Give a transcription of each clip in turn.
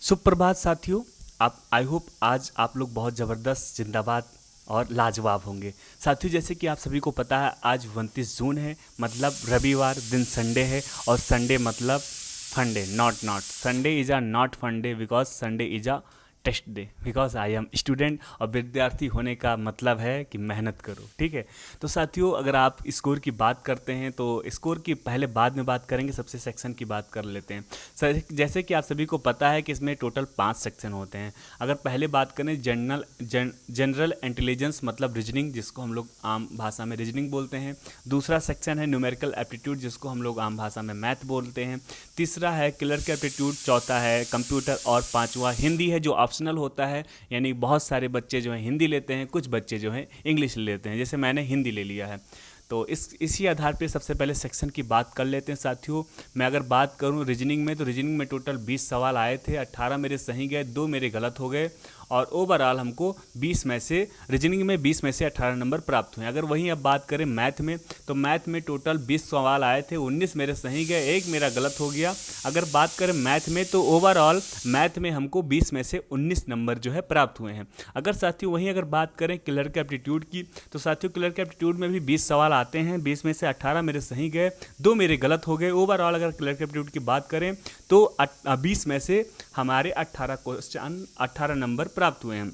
सुप्रभात साथियों। आप आई होप आज आप लोग बहुत ज़बरदस्त जिंदाबाद और लाजवाब होंगे। साथियों, जैसे कि आप सभी को पता है आज 29 जून है, मतलब रविवार दिन संडे है। और संडे मतलब funday, not Sunday is a not funday because Sunday is a test day because I am student. और विद्यार्थी होने का मतलब है कि मेहनत करो, ठीक है। तो साथियों, अगर आप स्कोर की बात करते हैं तो स्कोर की पहले बाद में बात करेंगे, सबसे सेक्शन की बात कर लेते हैं। जैसे कि आप सभी को पता है कि इसमें टोटल 5 सेक्शन होते हैं। अगर पहले बात करें जनरल इंटेलिजेंस मतलब रीजनिंग, जिसको हम लोग आम भाषा में रीजनिंग बोलते हैं। दूसरा सेक्शन है न्यूमेरिकल एप्टीट्यूड, जिसको हम लोग आम भाषा में मैथ बोलते हैं। तीसरा है क्लर्क एप्टीट्यूड, चौथा है कंप्यूटर और पांचवा हिंदी है जो ऑप्शनल होता है। यानी बहुत सारे बच्चे जो हैं हिंदी लेते हैं, कुछ बच्चे जो हैं इंग्लिश लेते हैं, जैसे मैंने हिंदी ले लिया है। तो इसी आधार पे सबसे पहले सेक्शन की बात कर लेते हैं साथियों। मैं अगर बात करूं रीजनिंग में, तो रीजनिंग में टोटल 20 सवाल आए थे, 18 मेरे सही गए, 2 मेरे गलत हो गए। और ओवरऑल हमको 20 में से रीजनिंग में 20 में से 18 नंबर प्राप्त हुए। अगर वहीं अब बात करें मैथ में, तो मैथ में टोटल 20 सवाल आए थे, 19 मेरे सही गए, 1 मेरा गलत हो गया। अगर बात करें मैथ में, तो ओवरऑल मैथ में हमको 20 में से 19 नंबर जो है प्राप्त हुए हैं। अगर साथियों वहीं अगर बात करें क्लर्क एप्टीट्यूड की, तो साथियों क्लर्क एप्टीट्यूड में भी 20 सवाल आते हैं, 20 में से 18 मेरे सही गए, 2 मेरे गलत हो गए। ओवरऑल अगर क्लर्क एप्टीट्यूड की बात करें तो 20 में से हमारे 18 नंबर प्राप्त हुए हैं।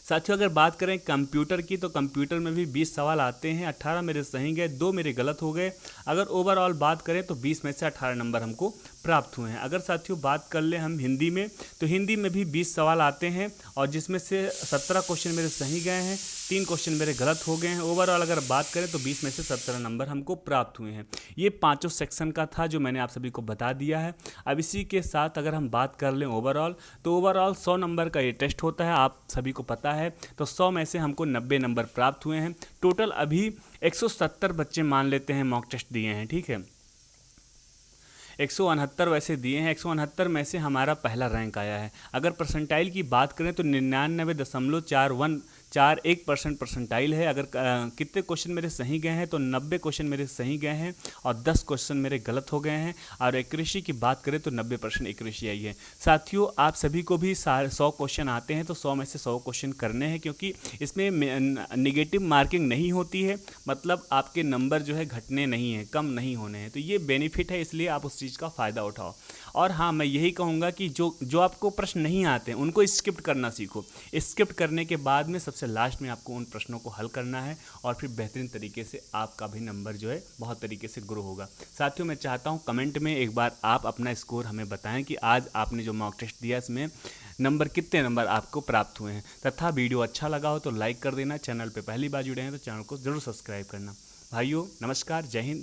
साथियों अगर बात करें कंप्यूटर की, तो कंप्यूटर में भी 20 सवाल आते हैं, 18 मेरे सही गए, 2 मेरे गलत हो गए। अगर ओवरऑल बात करें तो 20 में से 18 नंबर हमको प्राप्त हुए हैं। अगर साथियों बात कर लें हम हिंदी में, तो हिंदी में भी 20 सवाल आते हैं, और जिसमें से 17 क्वेश्चन मेरे सही गए हैं, 3 क्वेश्चन मेरे गलत हो गए हैं। ओवरऑल अगर बात करें तो 20 में से 17 नंबर हमको प्राप्त हुए हैं। ये पाँचों सेक्शन का था जो मैंने आप सभी को बता दिया है। अब इसी के साथ अगर हम बात कर लें ओवरऑल, तो ओवरऑल 100 नंबर का ये टेस्ट होता है, आप सभी को पता है। तो 100 में से हमको 90 नंबर प्राप्त हुए हैं। टोटल अभी 170 बच्चे मान लेते हैं मॉक टेस्ट दिए हैं, ठीक है। 169 वैसे दिए हैं, 169 में से हमारा पहला रैंक आया है। अगर परसेंटाइल की बात करें तो 99.4141% परसेंटाइल है। अगर कितने क्वेश्चन मेरे सही गए हैं, तो 90 क्वेश्चन मेरे सही गए हैं और 10 क्वेश्चन मेरे गलत हो गए हैं। और एक्यूरेसी की बात करें तो 90% एक्यूरेसी आई है। साथियों आप सभी को भी 100 क्वेश्चन आते हैं, तो 100 में से 100 क्वेश्चन करने हैं, क्योंकि इसमें निगेटिव मार्किंग नहीं होती है। मतलब आपके नंबर जो है घटने नहीं हैं, कम नहीं होने हैं। तो ये बेनिफिट है, इसलिए आप उस चीज़ का फ़ायदा उठाओ। और हाँ, मैं यही कहूँगा कि जो आपको प्रश्न नहीं आते हैं उनको स्किप करना सीखो। स्किप करने के बाद में सबसे लास्ट में आपको उन प्रश्नों को हल करना है, और फिर बेहतरीन तरीके से आपका भी नंबर जो है बहुत तरीके से ग्रो होगा। साथियों मैं चाहता हूँ कमेंट में एक बार आप अपना स्कोर हमें बताएं कि आज आपने जो मॉक टेस्ट दिया इसमें कितने नंबर आपको प्राप्त हुए हैं। तथा वीडियो अच्छा लगा हो तो लाइक कर देना, चैनल पर पहली बार जुड़े हैं तो चैनल को ज़रूर सब्सक्राइब करना। भाइयों नमस्कार, जय हिंद।